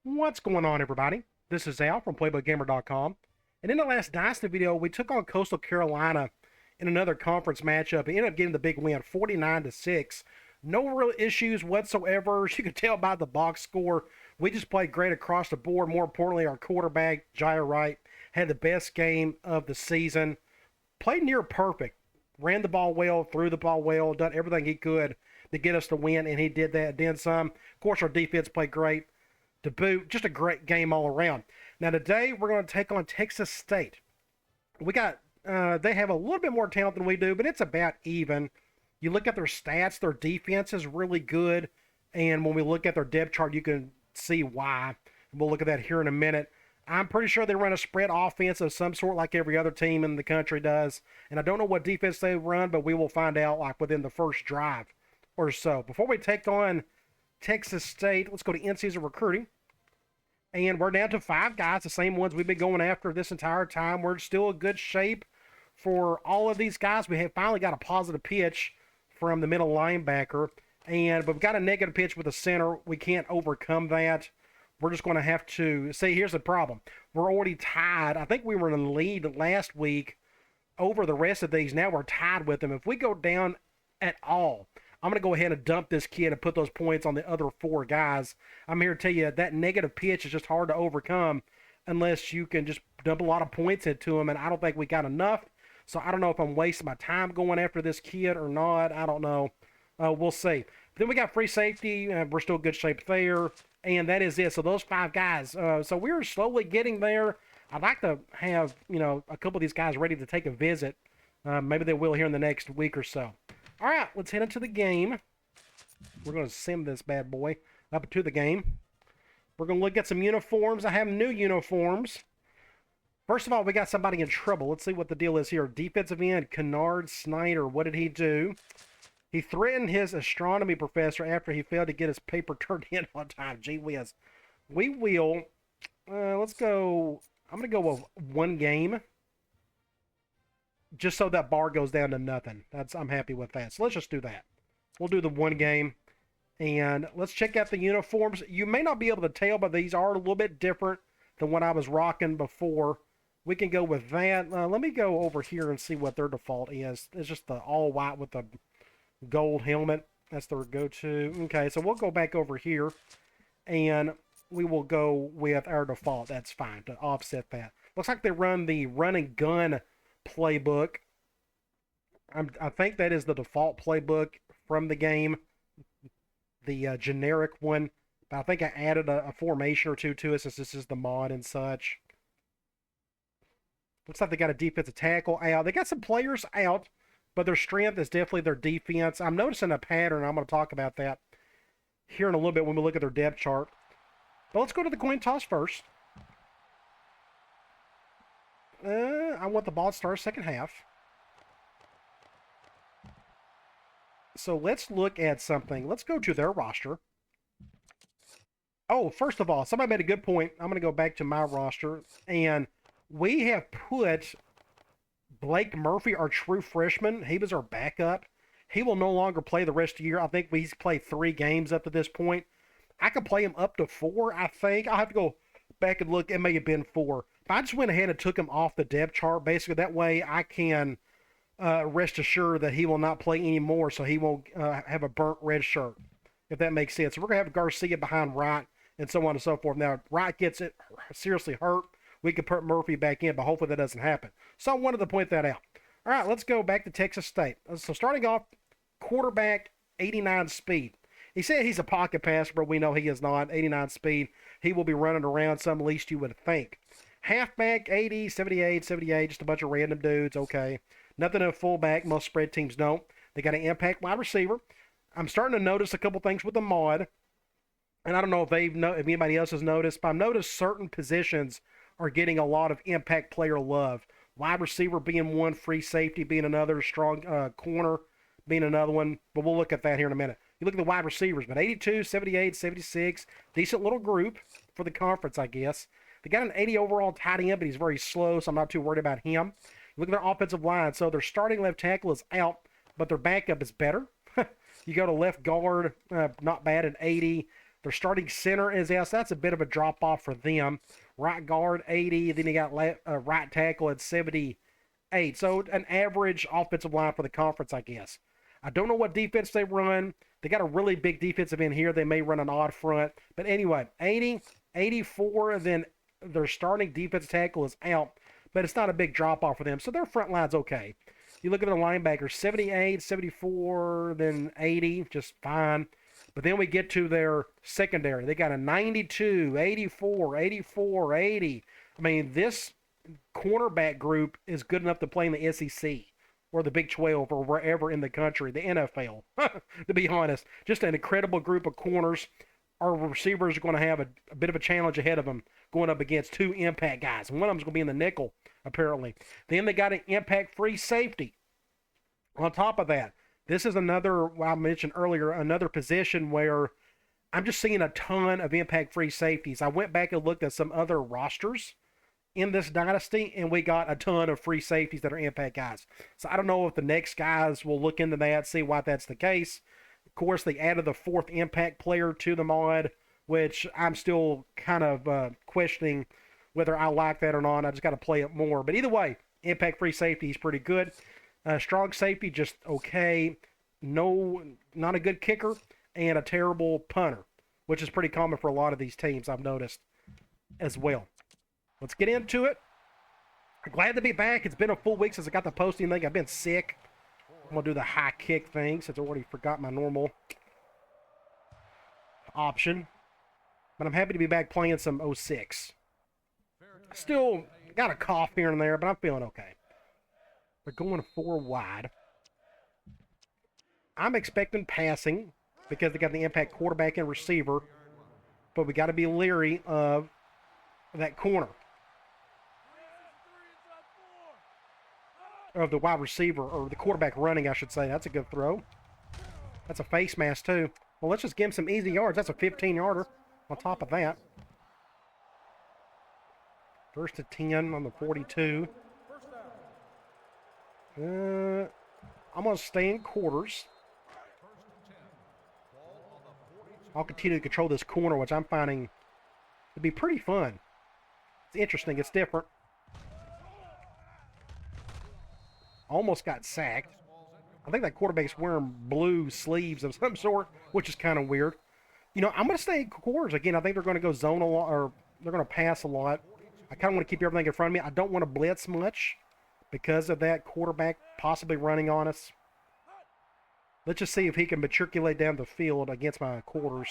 What's going on, everybody? This is Al from PlaybookGamer.com. And in the last Dynasty video, we took on Coastal Carolina in another conference matchup and ended up getting the big win, 49-6. No real issues whatsoever. As you can tell by the box score, we just played great across the board. More importantly, our quarterback, Jaya Wright, had the best game of the season. Played near perfect. Ran the ball well, threw the ball well, done everything he could to get us the win, and he did that, then some. Of course, our defense played great to boot. Just a great game all around. Now today we're going to take on Texas State. We got they have a little bit more talent than we do, but it's about even. You look at their stats, their defense is really good, and when we look at their depth chart, you can see why. We'll look at that here in a minute. I'm pretty sure they run a spread offense of some sort like every other team in the country does, and I don't know what defense they run, but we will find out like within the first drive or so. Before we take on Texas State, let's go to in-season recruiting. And we're down to 5 guys, the same ones we've been going after this entire time. We're still in good shape for all of these guys. We have finally got a positive pitch from the middle linebacker, but we've got a negative pitch with the center. We can't overcome that. We're just going to have to see. Here's the problem. We're already tied. I think we were in the lead last week over the rest of these. Now we're tied with them. If we go down at all, I'm going to go ahead and dump this kid and put those points on the other 4 guys. I'm here to tell you that negative pitch is just hard to overcome unless you can just dump a lot of points into him, and I don't think we got enough. So I don't know if I'm wasting my time going after this kid or not. I don't know. We'll see. Then we got free safety. We're still in good shape there, and that is it. So those 5 guys. So we're slowly getting there. I'd like to have a couple of these guys ready to take a visit. Maybe they will here in the next week or so. All right, let's head into the game. We're going to sim this bad boy up to the game. We're going to look at some uniforms. I have new uniforms. First of all, we got somebody in trouble. Let's see what the deal is here. Defensive end, Kennard Snyder. What did he do? He threatened his astronomy professor after he failed to get his paper turned in on time. Gee whiz. We will, let's go, I'm going to go with 1 game. Just so that bar goes down to nothing. I'm happy with that. So let's just do that. We'll do the 1 game. And let's check out the uniforms. You may not be able to tell, but these are a little bit different than what I was rocking before. We can go with that. Let me go over here and see what their default is. It's just the all white with the gold helmet. That's their go-to. Okay, so we'll go back over here. And we will go with our default. That's fine to offset that. Looks like they run the run and gun playbook. I think that is the default playbook from the game, the generic one. But I think I added a formation or two to it since this is the mod and such. Looks like they got a defensive tackle out. They got some players out, but their strength is definitely their defense. I'm noticing a pattern. I'm going to talk about that here in a little bit when we look at their depth chart. But let's go to the coin toss first. I want the ball to start second half. So let's look at something. Let's go to their roster. Oh, first of all, somebody made a good point. I'm going to go back to my roster. And we have put Blake Murphy, our true freshman. He was our backup. He will no longer play the rest of the year. I think he's played 3 games up to this point. I could play him up to 4, I think. I'll have to go back and look. It may have been 4. I just went ahead and took him off the depth chart. Basically, that way I can rest assured that he will not play anymore, so he won't have a burnt red shirt, if that makes sense. So we're going to have Garcia behind Wright and so on and so forth. Now, if Wright gets it seriously hurt, we can put Murphy back in, but hopefully that doesn't happen. So I wanted to point that out. All right, let's go back to Texas State. So starting off, quarterback, 89 speed. He said he's a pocket passer, but we know he is not. 89 speed. He will be running around some, least you would think. Halfback, 80, 78, 78, just a bunch of random dudes, okay. Nothing of fullback, most spread teams don't. They got an impact wide receiver. I'm starting to notice a couple things with the mod, and I don't know if if anybody else has noticed, but I've noticed certain positions are getting a lot of impact player love. Wide receiver being one, free safety being another, strong corner being another one, but we'll look at that here in a minute. You look at the wide receivers, but 82, 78, 76, decent little group for the conference, I guess. They got an 80 overall tight end, but he's very slow, so I'm not too worried about him. Look at their offensive line. So their starting left tackle is out, but their backup is better. You go to left guard, not bad at 80. Their starting center is S. That's a bit of a drop off for them. Right guard 80. Then you got right tackle at 78. So an average offensive line for the conference, I guess. I don't know what defense they run. They got a really big defensive end here. They may run an odd front. But anyway, 80, 84. Then their starting defense tackle is out. But it's not a big drop off for them. So their front line's okay. You look at the linebackers, 78, 74, then 80, just fine. But then we get to their secondary. They got a 92, 84, 84, 80. I mean, this cornerback group is good enough to play in the SEC or the Big 12 or wherever in the country, the NFL, to be honest. Just an incredible group of corners. Our receivers are going to have a bit of a challenge ahead of them going up against two impact guys. And one of them's going to be in the nickel, apparently. Then they got an impact-free safety. On top of that, this is another, well, I mentioned earlier, another position where I'm just seeing a ton of impact-free safeties. I went back and looked at some other rosters in this dynasty, and we got a ton of free safeties that are impact guys. So I don't know if the next guys will look into that, see why that's the case. Of course, they added the fourth impact player to the mod, which I'm still kind of questioning whether I like that or not. I just got to play it more. But either way, impact-free safety is pretty good. Strong safety, just okay. No, not a good kicker, and a terrible punter, which is pretty common for a lot of these teams, I've noticed as well. Let's get into it. I'm glad to be back. It's been a full week since I got the posting thing. I've been sick. I'm going to do the high kick thing since I already forgot my normal option. But I'm happy to be back playing some 06. Still got a cough here and there, but I'm feeling okay. They're going 4 wide. I'm expecting passing because they got the impact quarterback and receiver. But we got to be leery of that corner. Of the wide receiver, or the quarterback running, I should say. That's a good throw. That's a face mask, too. Well, let's just give him some easy yards. That's a 15-yarder on top of that. First to 10 on the 42. I'm going to stay in quarters. I'll continue to control this corner, which I'm finding to be pretty fun. It's interesting. It's different. Almost got sacked. I think that quarterback's wearing blue sleeves of some sort, which is kind of weird. You know, I'm going to stay in quarters. Again, I think they're going to go zone a lot, or they're going to pass a lot. I kind of want to keep everything in front of me. I don't want to blitz much because of that quarterback possibly running on us. Let's just see if he can matriculate down the field against my quarters.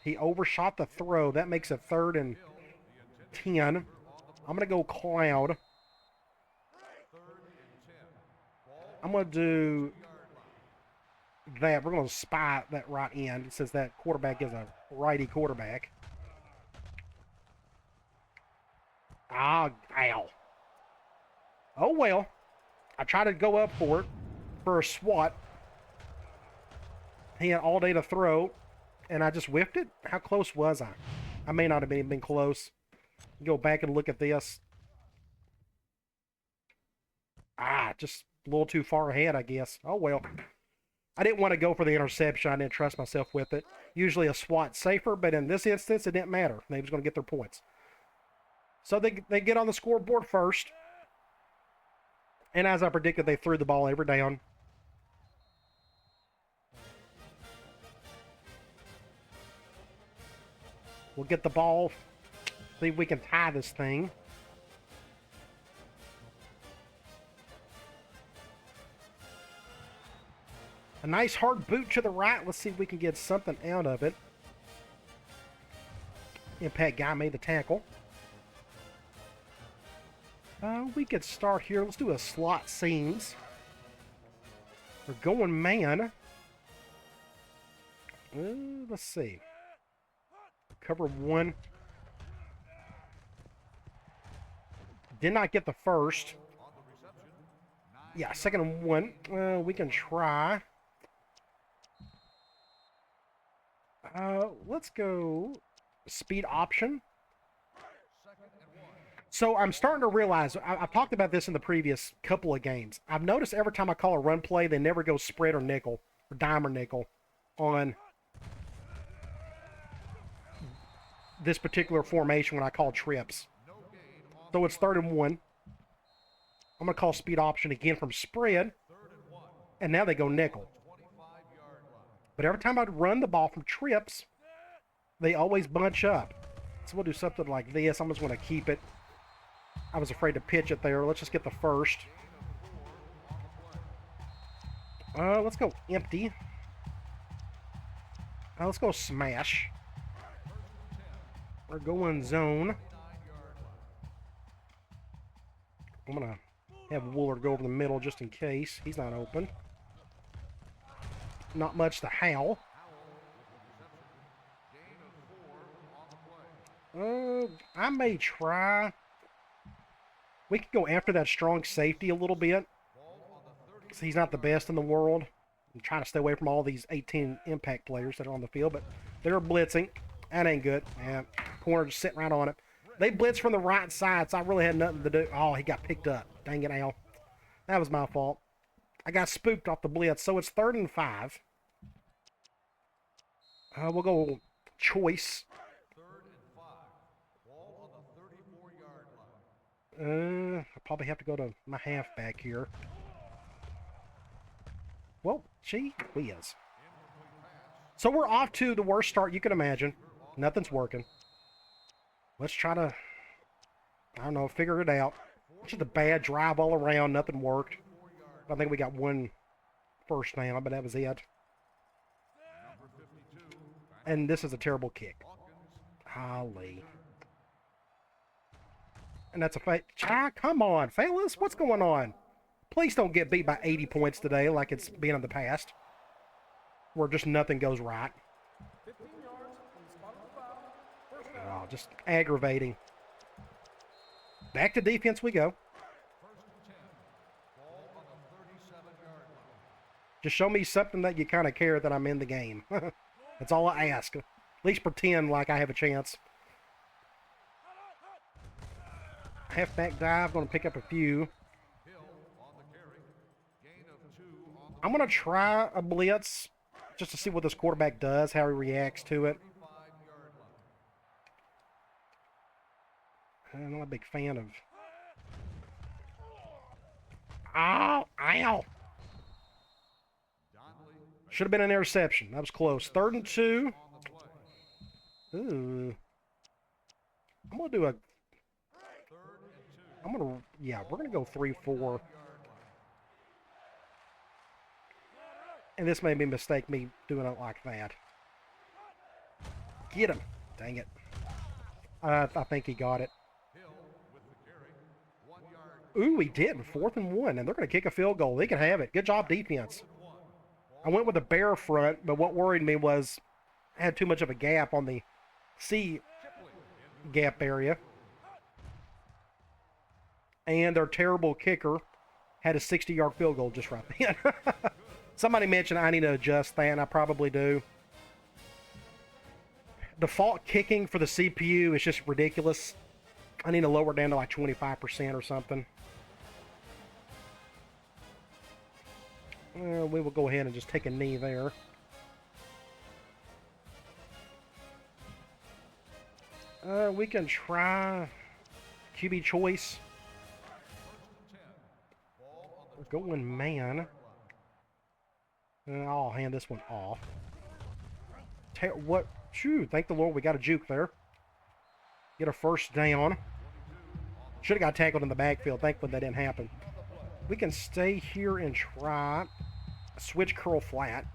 He overshot the throw. That makes it 3rd and 10. I'm going to go cloud. I'm going to do that. We're going to spy that right end since that quarterback is a righty quarterback. Ah, ow. Oh, well. I tried to go up for it for a swat. He had all day to throw, and I just whiffed it. How close was I? I may not have been close. Go back and look at this. Just a little too far ahead, I guess. Oh, well. I didn't want to go for the interception. I didn't trust myself with it. Usually a swat's safer, but in this instance, it didn't matter. They was going to get their points. So they get on the scoreboard first. And as I predicted, they threw the ball every down. We'll get the ball. See if we can tie this thing. A nice hard boot to the right. Let's see if we can get something out of it. Impact guy made the tackle. We could start here. Let's do a slot seams. We're going man. Let's see. Cover 1. Did not get the first. Yeah, 2nd and 1. We can try. Let's go speed option. So I'm starting to realize, I've talked about this in the previous couple of games. I've noticed every time I call a run play, they never go spread or nickel, or dime or nickel. on this particular formation when I call trips. So it's 3rd and 1. I'm going to call speed option again from spread. And now they go nickel. But every time I run the ball from trips, they always bunch up. So we'll do something like this. I'm just going to keep it. I was afraid to pitch it there. Let's just get the first. Let's go empty. Let's go smash. We're going zone. I'm going to have Woolard go over the middle just in case. He's not open. Not much to howl. I may try. We could go after that strong safety a little bit. So he's not the best in the world. I'm trying to stay away from all these 18 impact players that are on the field, but they're blitzing. That ain't good. Yeah, corner just sitting right on it. They blitzed from the right side, so I really had nothing to do. Oh, he got picked up. Dang it, Al. That was my fault. I got spooked off the blitz, so it's 3rd and 5. We'll go choice. I'll probably have to go to my halfback here. Well, gee whiz. So we're off to the worst start you can imagine. Nothing's working. Let's try to, I don't know, figure it out. Just a bad drive all around. Nothing worked. I think we got one first down, but that was it. And this is a terrible kick. Holly. And that's a fake. Ah, come on, fellas. What's going on? Please don't get beat by 80 points today like it's been in the past. Where just nothing goes right. Oh, just aggravating. Back to defense we go. Just show me something that you kind of care that I'm in the game. That's all I ask. At least pretend like I have a chance. Halfback dive, going to pick up a few. I'm going to try a blitz just to see what this quarterback does, how he reacts to it. I'm not a big fan of... Ow! Ow! Should have been an interception. That was close. 3rd and 2. Ooh. I'm going to do a... I'm going to... Yeah, we're going to go 3-4. And this made me mistake me doing it like that. Get him. Dang it. I think he got it. Ooh, he did. 4th and 1. And they're going to kick a field goal. They can have it. Good job, defense. I went with a bear front, but what worried me was I had too much of a gap on the C gap area. And their terrible kicker had a 60-yard field goal just right then. Somebody mentioned I need to adjust that, and I probably do. Default kicking for the CPU is just ridiculous. I need to lower it down to like 25% or something. We will go ahead and just take a knee there. We can try QB choice. We're going man. I'll hand this one off. What? Shoo, thank the Lord we got a juke there. Get a first down. Should have got tackled in the backfield. Thankfully that didn't happen. We can stay here and try switch curl flat.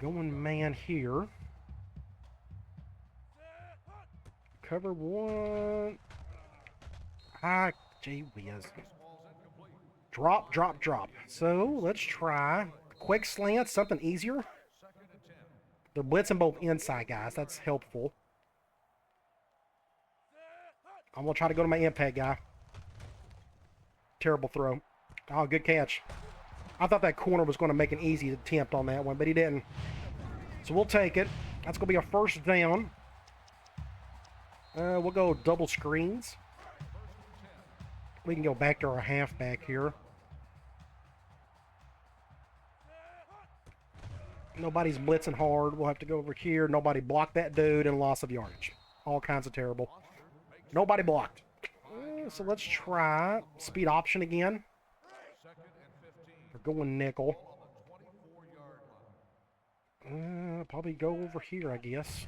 Going man here. Cover one. Ah, gee whiz. Drop, drop, drop. So let's try quick slant, something easier. They're blitzing both inside guys. That's helpful. I'm going to try to go to my impact guy. Terrible throw. Oh, good catch. I thought that corner was going to make an easy attempt on that one, but he didn't. So we'll take it. That's going to be a first down. We'll go double screens. We can go back to our halfback here. Nobody's blitzing hard. We'll have to go over here. Nobody blocked that dude and loss of yardage. All kinds of terrible. Nobody blocked. So let's try speed option again. We're going nickel. Probably go over here, I guess.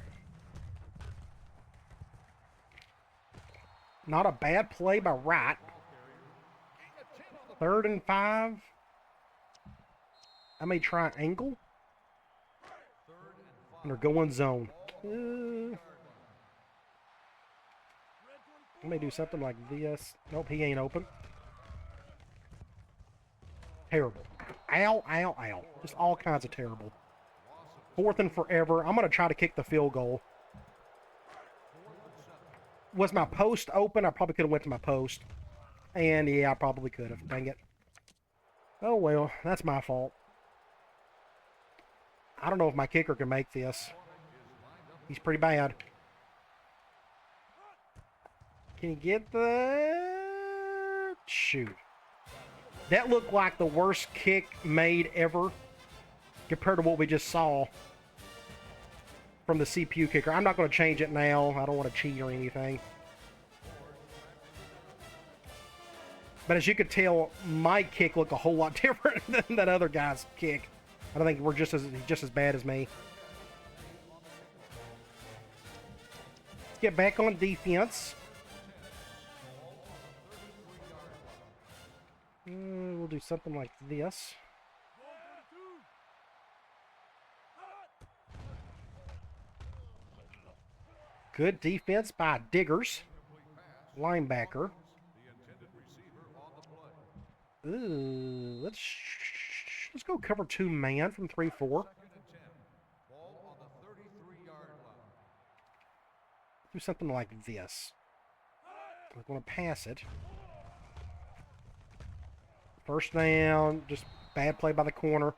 Not a bad play by Wright. 3rd and 5. I may try angle. And they're going zone. I may do something like this. Nope, he ain't open. Terrible. Ow, ow, ow. Just all kinds of terrible. 4th and forever. I'm going to try to kick the field goal. Was my post open? I probably could have went to my post. And yeah, I probably could have. Dang it. Oh well, that's my fault. I don't know if my kicker can make this. He's pretty bad. Can you get the... Shoot. That looked like the worst kick made ever compared to what we just saw from the CPU kicker. I'm not going to change it now. I don't want to cheat or anything. But as you could tell, my kick looked a whole lot different than that other guy's kick. I don't think we're just as bad as me. Let's get back on defense. We'll do something like this. Good defense by Diggers, linebacker. Ooh, let's go cover 2 man from 3-4. Do something like this. We're going to pass it. First down, just bad play by the corner.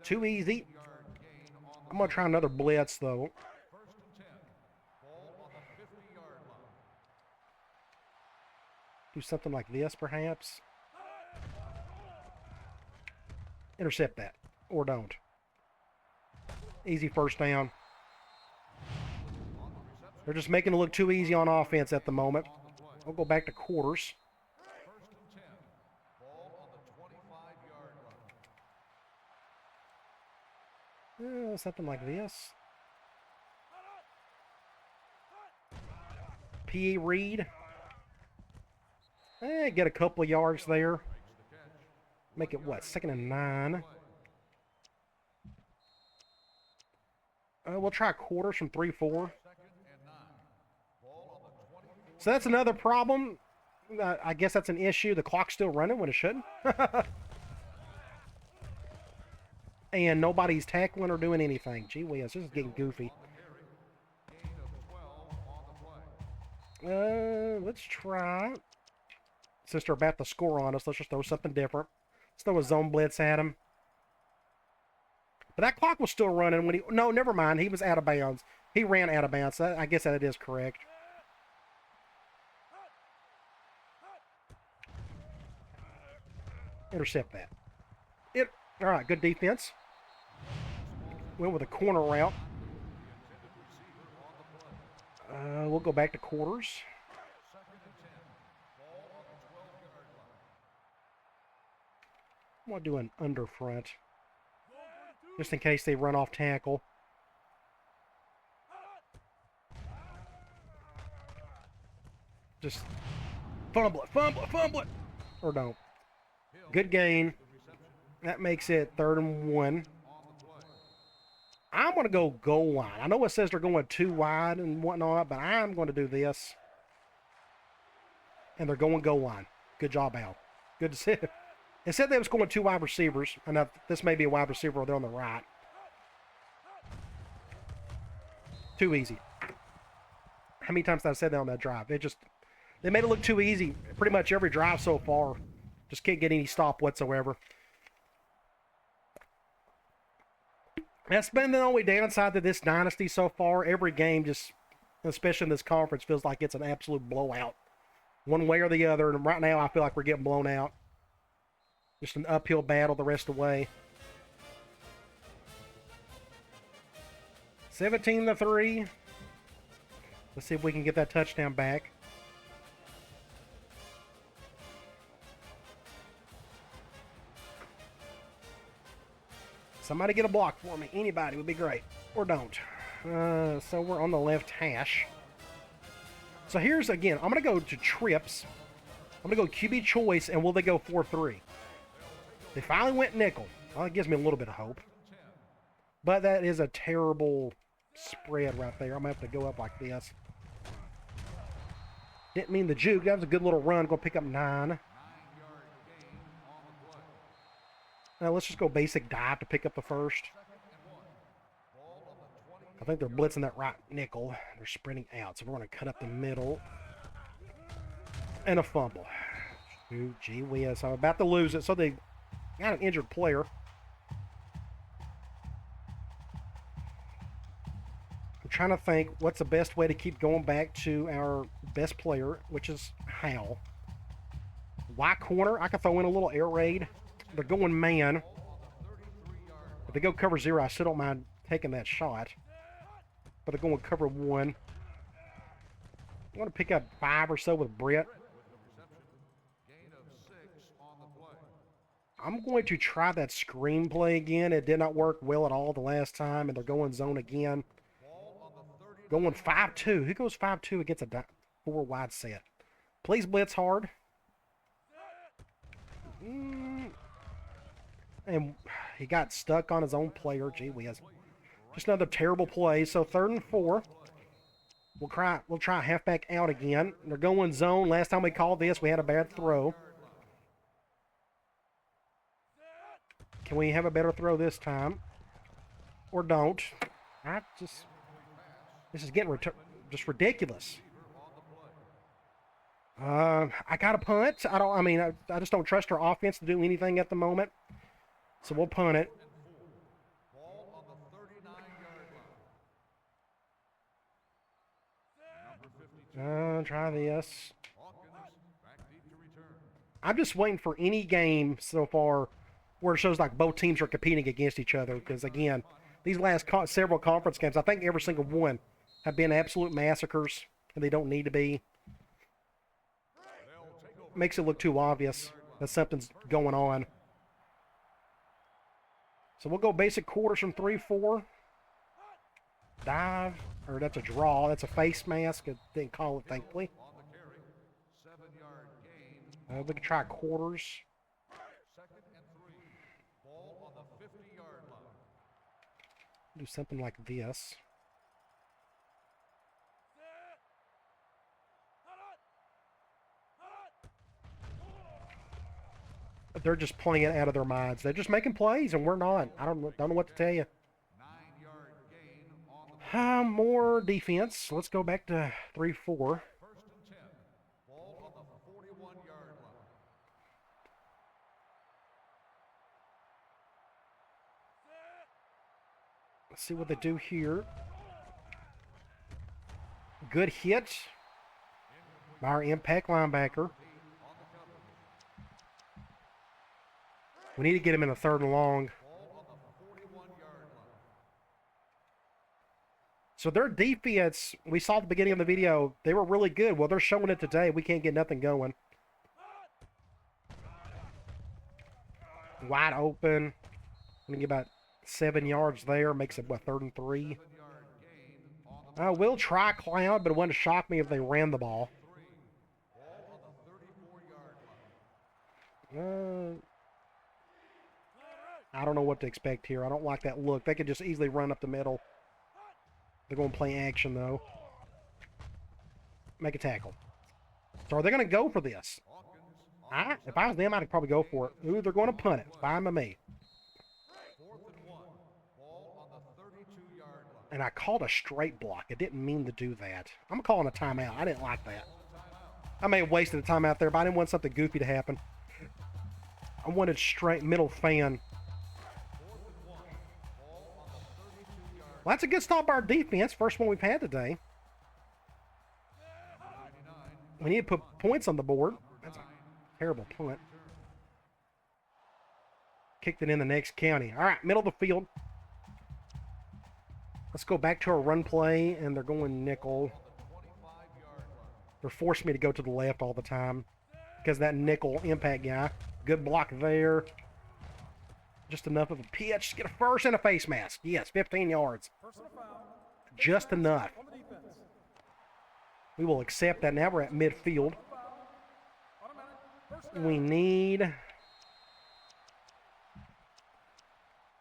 Too easy. I'm going to try another blitz, though. Do something like this, perhaps. Intercept that. Or don't. Easy first down. They're just making it look too easy on offense at the moment. I'll go back to quarters. Something like this. P.A. Reed. Get a couple of yards there. Make it, what, 2nd and 9. We'll try quarters from 3-4. So that's another problem. I guess that's an issue. The clock's still running when it shouldn't. And nobody's tackling or doing anything. Gee whiz, this is getting goofy. Let's try. Since they're about to score on us, let's just throw something different. Let's throw a zone blitz at him. But that clock was still running when he... No, never mind. He was out of bounds. He ran out of bounds. I guess that is correct. Intercept that. All right, good defense. Went with a corner route. We'll go back to quarters. I'm going to do an under front. Just in case they run off tackle. Just fumble it. Or don't. Good gain. That makes it 3rd and 1. I'm going to go goal line. I know it says they're going too wide and whatnot, but I'm going to do this. And they're going goal line. Good job, Al. Good to see. It said they was going 2 wide receivers. And this may be a wide receiver over there on the right. Too easy. How many times did I say that on that drive? They made it look too easy. Pretty much every drive so far. Just can't get any stop whatsoever. That's been the only downside to this dynasty so far. Every game, just especially in this conference, feels like it's an absolute blowout. One way or the other. And right now, I feel like we're getting blown out. Just an uphill battle the rest of the way. 17-3. Let's see if we can get that touchdown back. Somebody get a block for me. Anybody would be great. Or don't. So we're on the left hash. So here's, again, I'm going to go to trips. I'm going to go QB choice, and will they go 4-3? They finally went nickel. Well, it gives me a little bit of hope. But that is a terrible spread right there. I'm going to have to go up like this. Didn't mean the juke. That was a good little run. Going to pick up 9. Now let's just go basic dive to pick up the first. I think they're blitzing that right nickel. They're sprinting out, so we're going to cut up the middle. And a fumble. Ooh, gee whiz. I'm about to lose it, so they got an injured player. I'm trying to think what's the best way to keep going back to our best player, which is Hal. Y corner, I can throw in a little air raid. They're going man. If they go cover 0, I still don't mind taking that shot. But they're going cover 1. I want to pick up 5 or so with Brett. I'm going to try that screen play again. It did not work well at all the last time, and they're going zone again. Going 5-2. Who goes 5-2 against a 4 wide set? Please blitz hard. And he got stuck on his own player. Gee whiz. Just another terrible play. So 3rd and 4. We'll try halfback out again. They're going zone. Last time we called this, we had a bad throw. Can we have a better throw this time? Or don't? This is getting just ridiculous. I got a punt. I just don't trust our offense to do anything at the moment. So we'll punt it. Try this. I'm just waiting for any game so far where it shows like both teams are competing against each other. Because again, these last several conference games, I think every single one have been absolute massacres, and they don't need to be. Makes it look too obvious that something's going on. So we'll go basic quarters from 3-4. Dive, or that's a draw. That's a face mask. I didn't call it, thankfully. We can try quarters. Do something like this. They're just playing it out of their minds. They're just making plays, and we're not. I don't know what to tell you. More defense. Let's go back to 3-4. Let's see what they do here. Good hit by our impact linebacker. We need to get him in a 3rd and long. So their defense, we saw at the beginning of the video, they were really good. Well, they're showing it today. We can't get nothing going. Wide open. We get about 7 yards there. Makes it, what, 3rd and 3? We'll try Cloud, but it wouldn't shock me if they ran the ball. I don't know what to expect here. I don't like that look. They could just easily run up the middle. They're going to play action, though. Make a tackle. So are they going to go for this? If I was them, I'd probably go for it. Ooh, they're going to punt it. Fine by me. And I called a straight block. I didn't mean to do that. I'm calling a timeout. I didn't like that. I may have wasted a timeout there, but I didn't want something goofy to happen. I wanted straight middle fan. Well, that's a good stop by our defense. First one we've had today. We need to put points on the board. That's a terrible punt. Kicked it in the next county. All right, middle of the field. Let's go back to our run play, and they're going nickel. They're forcing me to go to the left all the time because that nickel impact guy. Good block there. Just enough of a pitch to get a first and a face mask. Yes, 15 yards. Just enough. We will accept that. Now we're at midfield. We need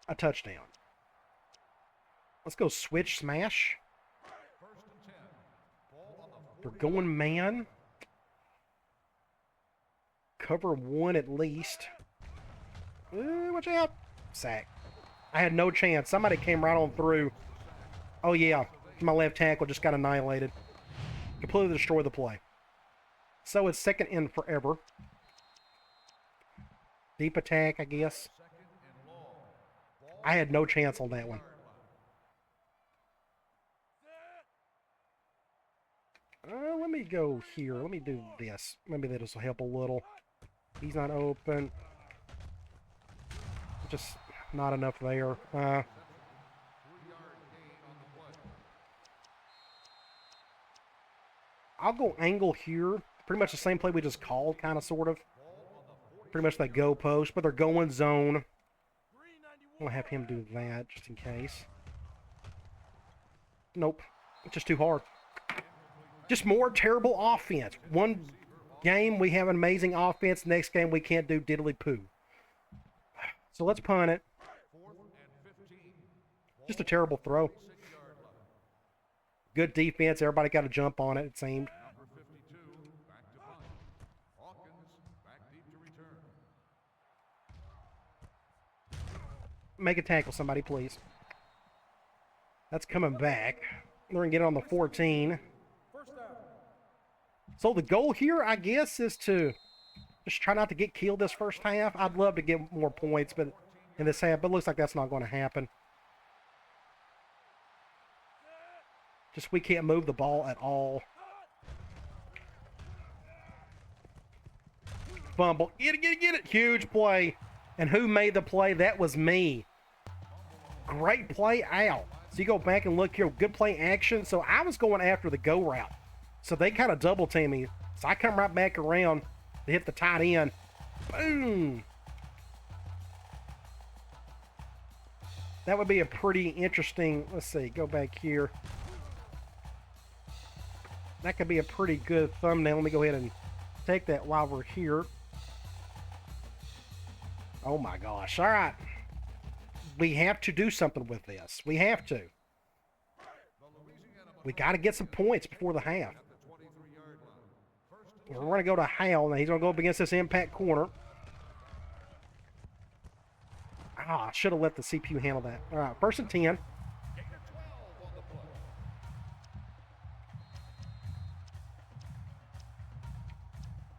a touchdown. Let's go switch smash. They're going man. Cover one at least. Watch out. Sack. I had no chance. Somebody came right on through. Oh, yeah. My left tackle just got annihilated. Completely destroyed the play. So it's second in forever. Deep attack, I guess. I had no chance on that one. Let me go here. Let me do this. Maybe this will help a little. He's not open. Just not enough there. I'll go angle here. Pretty much the same play we just called, kind of, sort of. Pretty much that go post, but they're going zone. I'm going to have him do that, just in case. Nope. It's just too hard. Just more terrible offense. One game we have an amazing offense. Next game we can't do diddly poo. So let's punt it. Just a terrible throw. Good defense. Everybody got to jump on it, it seemed. Make a tackle, somebody, please. That's coming back. They're going to get it on the 14. So the goal here, I guess, is to just try not to get killed this first half. I'd love to get more points but in this half, but it looks like that's not going to happen. Just we can't move the ball at all. Fumble. Get it, get it, get it. Huge play. And who made the play? That was me. Great play out. So you go back and look here. Good play action. So I was going after the go route. So they kind of double team me. So I come right back around to hit the tight end. Boom. That would be a pretty interesting, let's see, go back here. That could be a pretty good thumbnail. Let me go ahead and take that while we're here. Oh my gosh. All right. We have to do something with this. We have to. We got to get some points before the half. We're going to go to Hal. Now he's going to go up against this impact corner. I should have let the CPU handle that. All right, 1st and 10.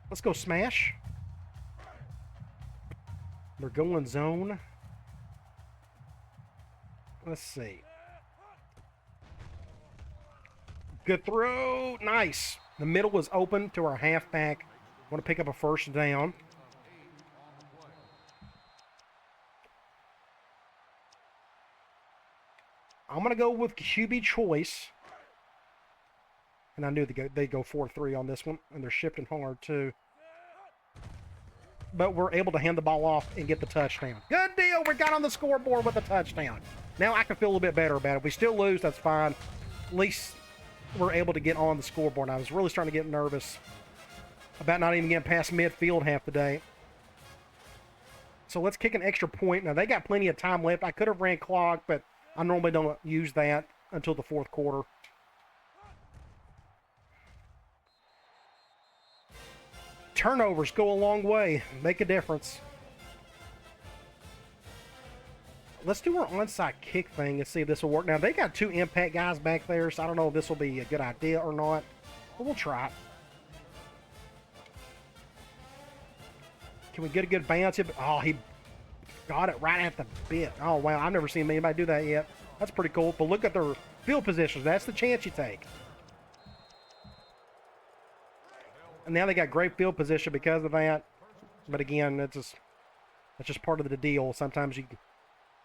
Let's go smash. They're going zone. Let's see. Good throw. Nice. The middle was open to our halfback. Want to pick up a 1st down. I'm going to go with QB choice. And I knew they'd go 4-3 on this one. And they're shifting hard, too. But we're able to hand the ball off and get the touchdown. Good deal. We got on the scoreboard with a touchdown. Now I can feel a little bit better about it. If we still lose, that's fine. At least we're able to get on the scoreboard. I was really starting to get nervous about not even getting past midfield half the day. So let's kick an extra point. Now, they got plenty of time left. I could have ran clock, but I normally don't use that until the 4th quarter. Turnovers go a long way. Make a difference. Let's do our onside kick thing and see if this will work. Now, they got 2 impact guys back there, so I don't know if this will be a good idea or not. But we'll try it. Can we get a good bounce? Oh, he got it right at the bit. Oh, wow. I've never seen anybody do that yet. That's pretty cool. But look at their field positions. That's the chance you take. And now they got great field position because of that. But again, that's just part of the deal. Sometimes you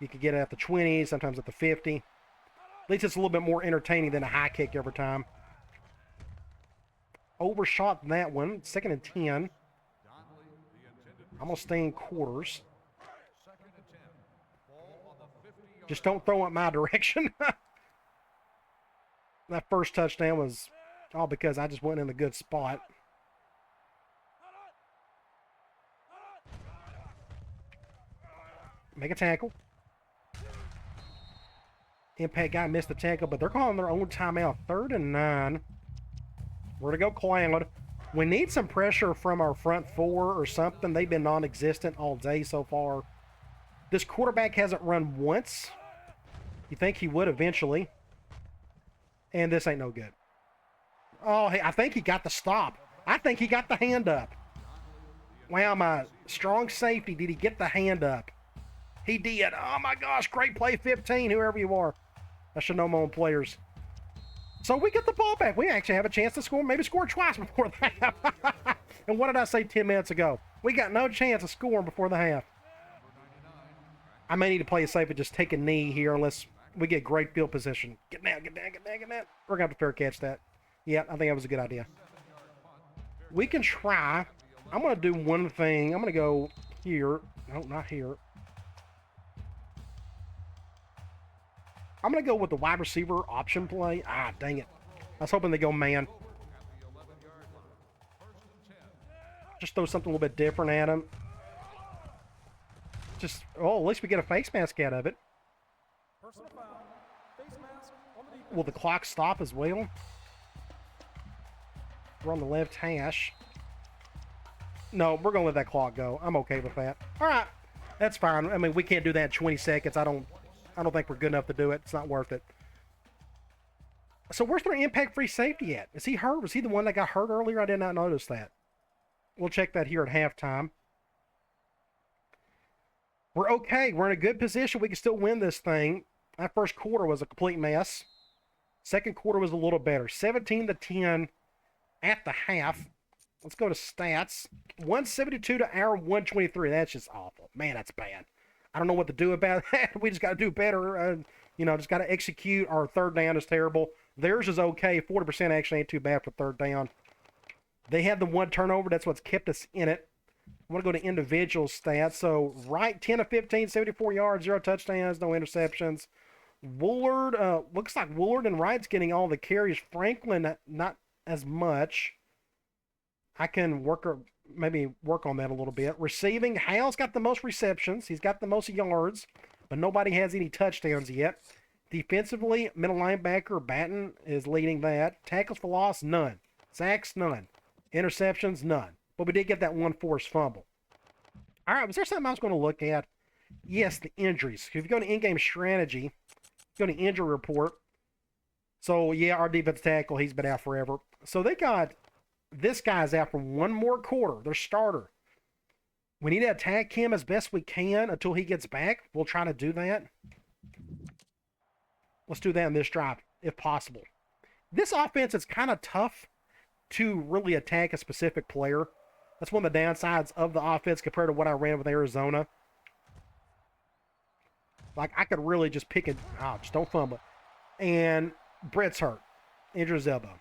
could get it at the 20, sometimes at the 50. At least it's a little bit more entertaining than a high kick every time. Overshot that one. 2nd and 10. I'm going to stay in quarters. Just don't throw it my direction. That first touchdown was all because I just went in a good spot. Make a tackle. Impact guy missed the tackle, but they're calling their own timeout. 3rd and 9. We're going to go Cloud. We need some pressure from our front four or something. They've been non-existent all day so far. This quarterback hasn't run once. You think he would eventually. And this ain't no good. Oh, hey, I think he got the stop. I think he got the hand up. Wow, my strong safety, did he get the hand up? He did. Oh, my gosh, great play, 15, whoever you are. I should know my own players. So we get the ball back. We actually have a chance to score, maybe score twice before the half. And what did I say 10 minutes ago? We got no chance of scoring before the half. I may need to play it safe and just take a knee here unless we get great field position. Get down, get down, get down, get down. We're going to have to fair catch that. Yeah, I think that was a good idea. We can try. I'm going to do one thing. I'm going to go here. No, not here. I'm going to go with the wide receiver option play. Ah, dang it. I was hoping they go man. Just throw something a little bit different at him. Just, oh, at least we get a face mask out of it. Will the clock stop as well? We're on the left hash. No, we're going to let that clock go. I'm okay with that. All right. That's fine. I mean, we can't do that in 20 seconds. I don't think we're good enough to do it. It's not worth it. So where's their impact-free safety at? Is he hurt? Was he the one that got hurt earlier? I did not notice that. We'll check that here at halftime. We're okay. We're in a good position. We can still win this thing. That first quarter was a complete mess. Second quarter was a little better. 17-10 at the half. Let's go to stats. 172 to our 123. That's just awful. Man, that's bad. I don't know what to do about that. We just got to do better. Just got to execute. Our third down is terrible. Theirs is okay. 40% actually ain't too bad for third down. They had the one turnover. That's what's kept us in it. I want to go to individual stats. So, Wright, 10 of 15, 74 yards, 0 touchdowns, no interceptions. Woolard, looks like Woolard and Wright's getting all the carries. Franklin, not as much. I can maybe work on that a little bit. Receiving, Hal's got the most receptions. He's got the most yards, but nobody has any touchdowns yet. Defensively, middle linebacker, Batten is leading that. Tackles for loss, none. Sacks, none. Interceptions, none. But we did get that one forced fumble. All right, was there something I was going to look at? Yes, the injuries. If you go to in-game strategy, go to injury report. So, yeah, our defensive tackle, he's been out forever. So they got this guy's out for one more quarter, their starter. We need to attack him as best we can until he gets back. We'll try to do that. Let's do that in this drive, if possible. This offense is kind of tough to really attack a specific player. That's one of the downsides of the offense compared to what I ran with Arizona. Like, I could really just pick it. Oh, just don't fumble. And Brett's hurt. Injured his elbow.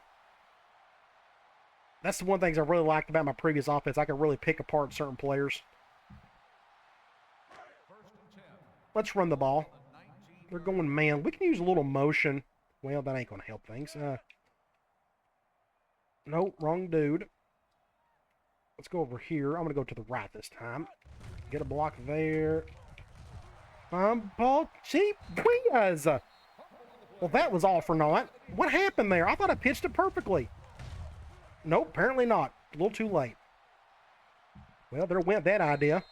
That's the one thing I really liked about my previous offense. I could really pick apart certain players. Let's run the ball. They're going man. We can use a little motion. Well, that ain't going to help things. Nope, wrong dude. Let's go over here. I'm going to go to the right this time. Get a block there. Ball. Cheap Diaz. Well, that was all for naught. What happened there? I thought I pitched it perfectly. Nope, apparently not. A little too late. Well, there went that idea.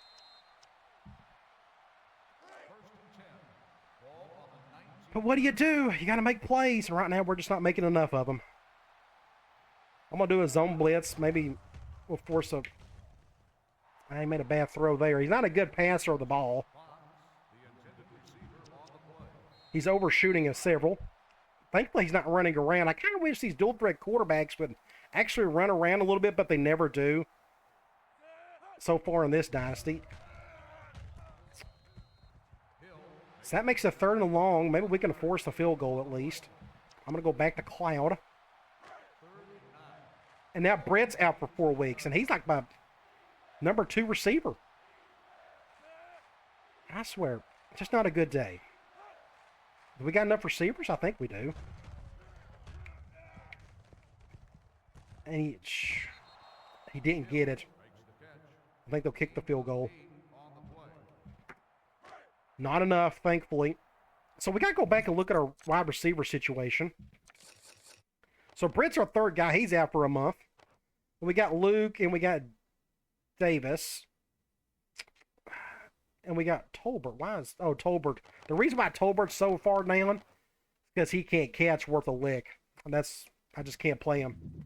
But what do? You got to make plays. Right now, we're just not making enough of them. I'm going to do a zone blitz. Maybe we'll force a... I made a bad throw there. He's not a good passer of the ball. He's overshooting us several. Thankfully, he's not running around. I kind of wish these dual threat quarterbacks would actually run around a little bit, but they never do. So far in this dynasty. So that makes a 3rd and long. Maybe we can force the field goal at least. I'm going to go back to Cloud. And now Brett's out for 4 weeks, and he's like my number 2 receiver. I swear, just not a good day. Do we got enough receivers? I think we do. And he didn't get it. I think they'll kick the field goal. Not enough, thankfully. So we got to go back and look at our wide receiver situation. So Britt's our 3rd guy. He's out for a month. We got Luke and we got Davis. And we got Tolbert. Tolbert. The reason why Tolbert's so far down is because he can't catch worth a lick. And I just can't play him.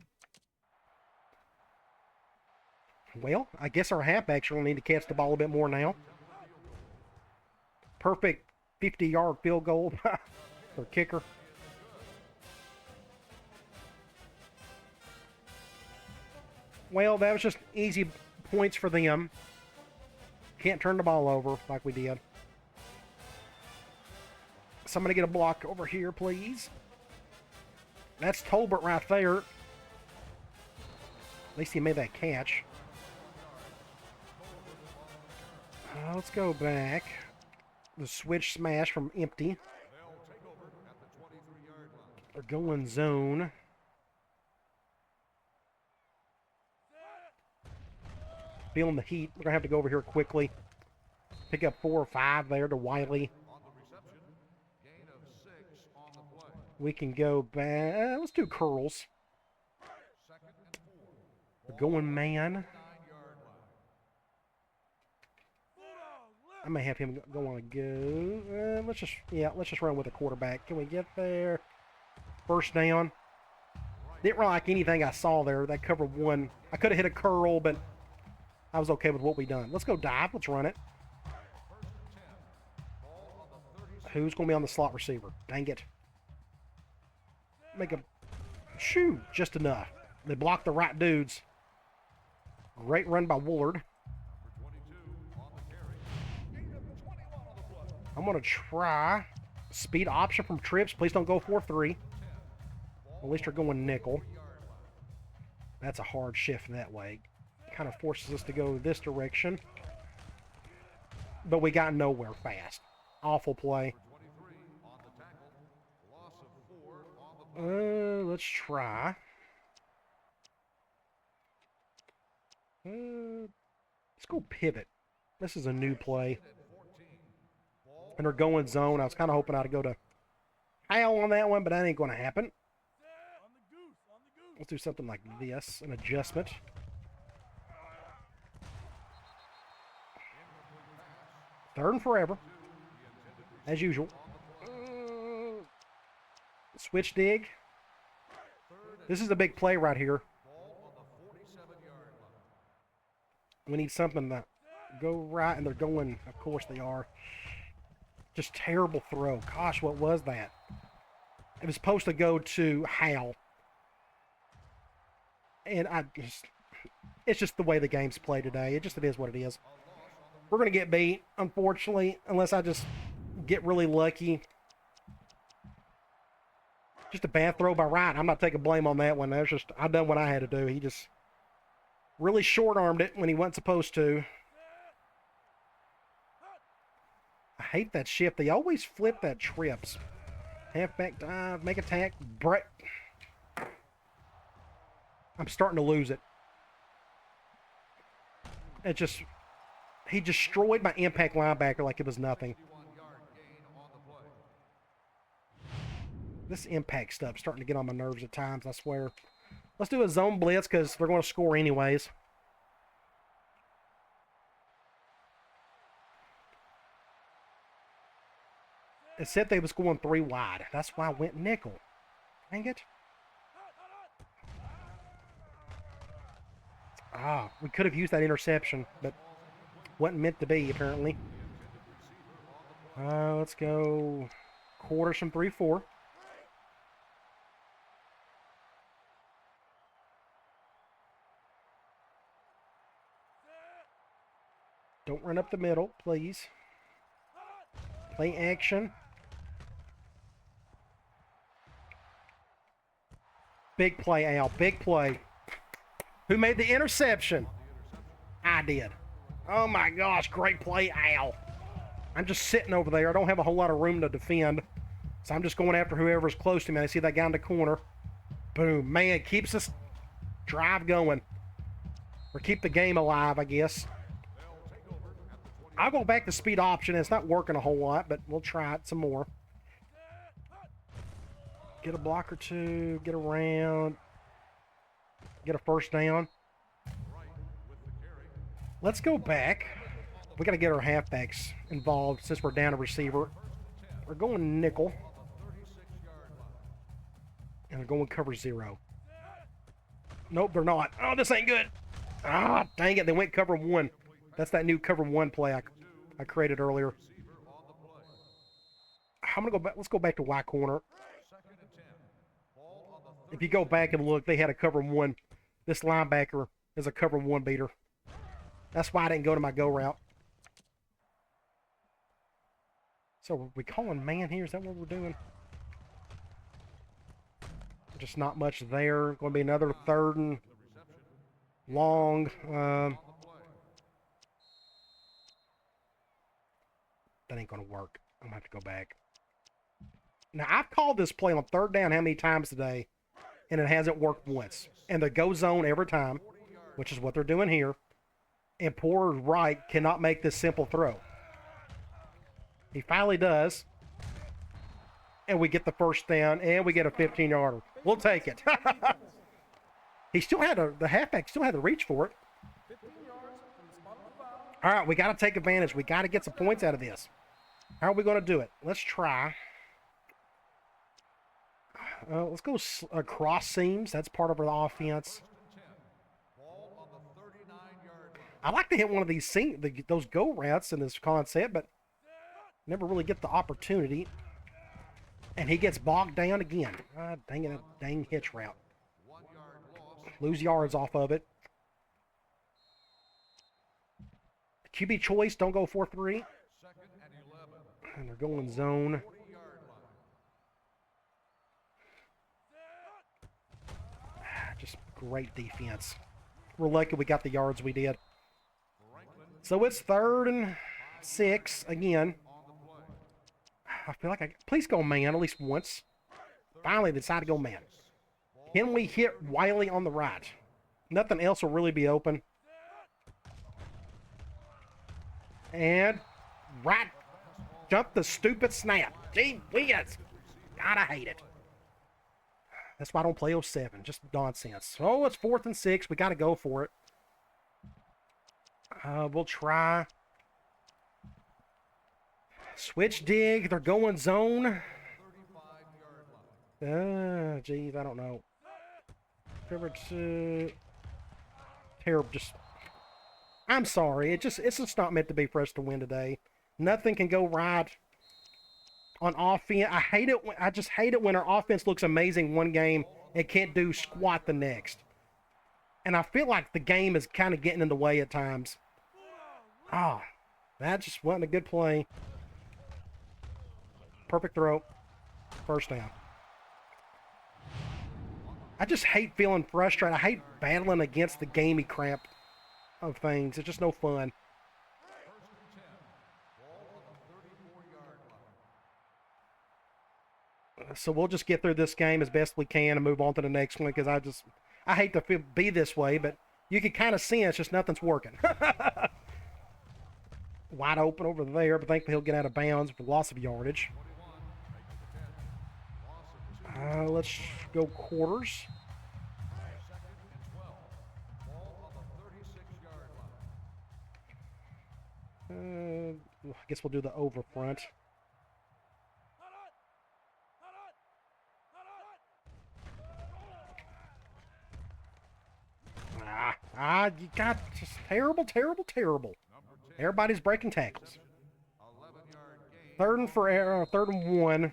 Well, I guess our halfbacks are going to need to catch the ball a bit more now. Perfect 50-yard field goal for kicker. Well, that was just easy points for them. Can't turn the ball over like we did. Somebody get a block over here, please. That's Tolbert right there. At least he made that catch. Let's go back. The switch smash from empty. They're going zone. Feeling the heat. We're going to have to go over here quickly. Pick up 4 or 5 there to Wiley. We can go back. Let's do curls. We're going man. I may have him go on a go. Let's just run with the quarterback. Can we get there? First down. Didn't really like anything I saw there. That covered 1. I could have hit a curl, but I was okay with what we done. Let's go dive. Let's run it. Who's going to be on the slot receiver? Dang it. Make a shoot. Just enough. They blocked the right dudes. Great run by Woolard. I'm going to try speed option from Trips. Please don't go 4-3. At least they're going nickel. That's a hard shift that way. Kind of forces us to go this direction. But we got nowhere fast. Awful play. Let's try. Let's go pivot. This is a new play. And they're going zone. I was kind of hoping I'd go to Hal on that one, but that ain't going to happen. Let's do something like this, an adjustment. Third and forever, as usual. Switch dig. This is a big play right here. We need something to go right, and they're going, of course they are. Just terrible throw. Gosh, what was that? It was supposed to go to Hal. And it's just the way the game's played today. It is what it is. We're going to get beat, unfortunately, unless I just get really lucky. Just a bad throw by Wright. I'm not taking blame on that one. That's just, I done what I had to do. He just really short-armed it when he wasn't supposed to. I hate that shift. They always flip that trips. Halfback dive, make attack, break. I'm starting to lose it. It just, he destroyed my impact linebacker like it was nothing. This impact stuff's starting to get on my nerves at times, I swear. Let's do a zone blitz because they're going to score anyways. It said they was going 3 wide. That's why I went nickel. Dang it. We could have used that interception, but wasn't meant to be, apparently. Let's go quarters from 3-4. Don't run up the middle, please. Play action. Big play, Al. Big play. Who made the interception? I did. Oh my gosh, great play, Al. I'm just sitting over there. I don't have a whole lot of room to defend. So I'm just going after whoever's close to me. I see that guy in the corner. Boom. Man, keeps this drive going. Or keep the game alive, I guess. I'll go back to speed option. It's not working a whole lot, but we'll try it some more. Get a block or two. Get around. Get a first down. Let's go back. We got to get our halfbacks involved since we're down a receiver. We're going nickel. And they're going cover 0. Nope, they're not. Oh, this ain't good. Ah, dang it. They went cover 1. That's that new cover 1 play I created earlier. I'm going to go back. Let's go back to Y corner. If you go back and look, they had a cover 1. This linebacker is a cover 1 beater. That's why I didn't go to my go route. So are we calling man here? Is that what we're doing? Just not much there. Going to be another 3rd and long. That ain't going to work. I'm going to have to go back. Now, I've called this play on 3rd down how many times today, and it hasn't worked once. And they go zone every time, which is what they're doing here. And poor Wright cannot make this simple throw. He finally does. And we get the first down, and we get a 15-yarder. We'll take it. He still had the halfback still had to reach for it. All right, we got to take advantage. We got to get some points out of this. How are we going to do it? Let's try. Let's go across seams. That's part of our offense. I like to hit one of these those go routes in this concept, but never really get the opportunity. And he gets bogged down again. Dang it, dang hitch route. Lose yards off of it. QB choice, don't go 4-3. And they're going zone. Just great defense. We're lucky we got the yards we did. So it's 3rd and 6 again. I feel like please go man at least once. Finally decide to go man. Can we hit Wiley on the right? Nothing else will really be open. And right jump the stupid snap. Gee whiz. God, I hate it. That's why I don't play 07. Just nonsense. Oh, it's 4th and 6. We got to go for it. We'll try. Switch dig. They're going zone. Geez, I don't know. Terrible. I'm sorry. It's just not meant to be for us to win today. Nothing can go right on offense. I hate it. I just hate it when our offense looks amazing one game and can't do squat the next. And I feel like the game is kind of getting in the way at times. Ah, that just wasn't a good play. Perfect throw. First down. I just hate feeling frustrated. I hate battling against the gamey crap of things. It's just no fun. So we'll just get through this game as best we can and move on to the next one, because I hate to be this way, but you can kind of sense just nothing's working. Wide open over there, but thankfully he'll get out of bounds for loss of yardage. Let's go quarters. I guess we'll do the over front. You got just terrible, terrible, terrible. Everybody's breaking tackles. 3rd and 1.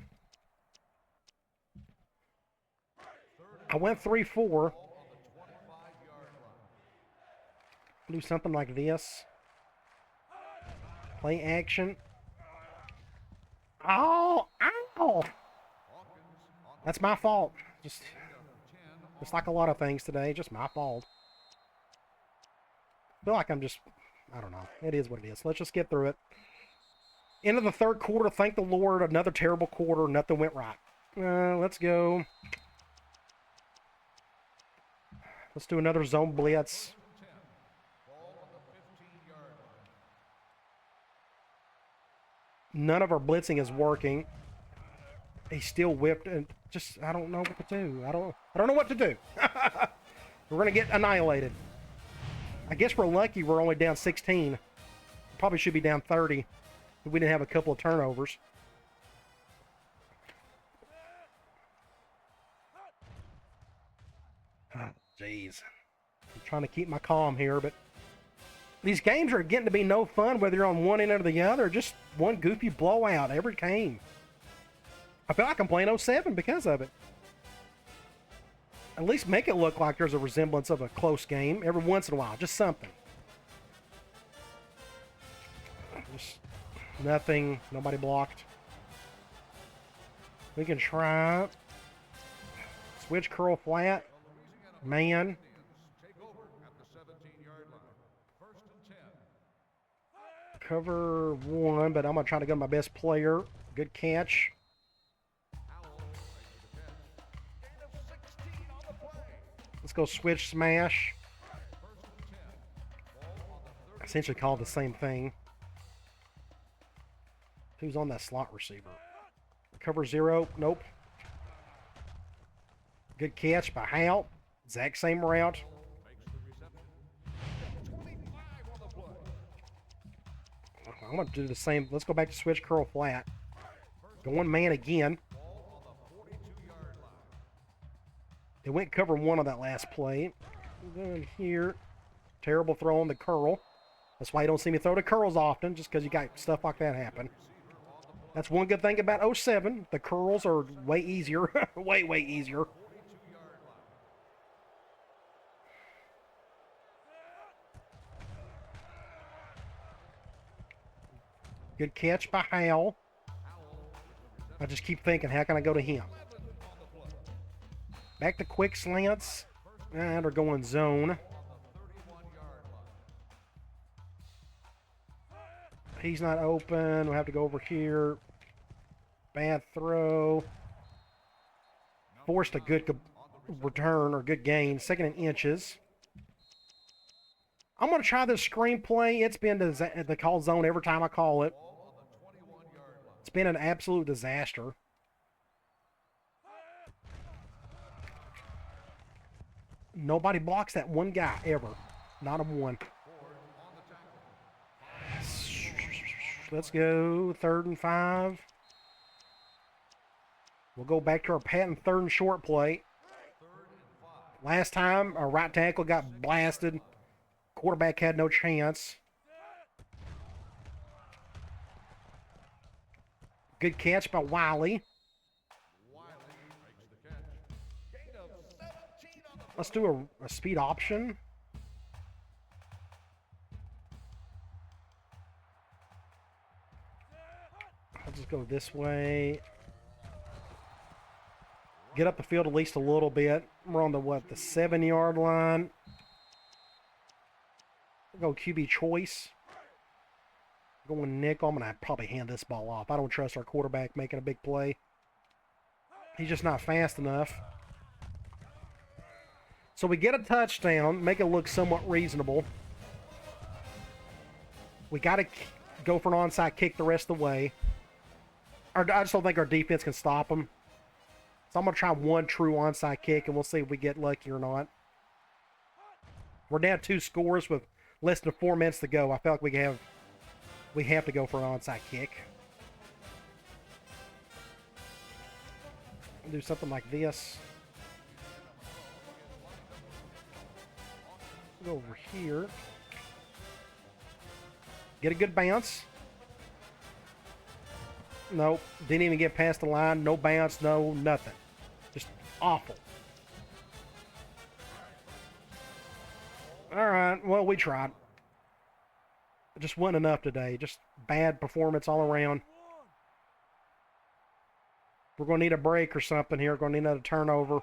I went 3-4. Do something like this. Play action. Oh, ow! That's my fault. Just like a lot of things today, just my fault. I feel like I'm just, I don't know. It is what it is. Let's just get through it. End of the third quarter, thank the Lord. Another terrible quarter. Nothing went right. Let's go. Let's do another zone blitz. None of our blitzing is working. He still whipped and just, I don't know what to do. I don't know what to do. We're going to get annihilated. I guess we're lucky we're only down 16. Probably should be down 30 if we didn't have a couple of turnovers. Oh, jeez. I'm trying to keep my calm here, but these games are getting to be no fun whether you're on one end or the other. Just one goofy blowout every game. I feel like I'm playing 07 because of it. At least make it look like there's a resemblance of a close game every once in a while. Just something. Just nothing. Nobody blocked. We can try. Switch curl flat. Man. Cover one, but I'm going to try to go to my best player. Good catch. Let's go switch smash. Essentially called the same thing. Who's on that slot receiver? Cover zero. Nope. Good catch by Hal. Exact same route. I'm going to do the same. Let's go back to switch curl flat. Going man again. They went cover one on that last play. Going here. Terrible throw on the curl. That's why you don't see me throw the curls often, just because you got stuff like that happen. That's one good thing about 07. The curls are way easier. way easier. Good catch by Hal. I just keep thinking, how can I go to him? Back to quick slants. And we're going zone. He's not open. We'll have to go over here. Bad throw. Forced a good return or good gain. Second and inches. I'm going to try this screenplay. It's been the call zone every time I call it. It's been an absolute disaster. Nobody blocks that one guy ever. Not a one. Let's go. 3rd and 5. We'll go back to our patent 3rd and short play. Last time, our right tackle got blasted. Quarterback had no chance. Good catch by Wiley. Let's do a speed option. I'll just go this way. Get up the field at least a little bit. We're on the, what, the 7-yard line. We'll go QB choice. Going nickel. I'm going to probably hand this ball off. I don't trust our quarterback making a big play. He's just not fast enough. So we get a touchdown, make it look somewhat reasonable. We got to go for an onside kick the rest of the way. I just don't think our defense can stop them. So I'm going to try one true onside kick, and we'll see if we get lucky or not. We're down 2 scores with less than 4 minutes to go. I feel like we have to go for an onside kick. Do something like this. Go over here. Get a good bounce. Nope. Didn't even get past the line. No bounce. No nothing. Just awful. Alright. Well, we tried. It just wasn't enough today. Just bad performance all around. We're going to need a break or something here. We're going to need another turnover.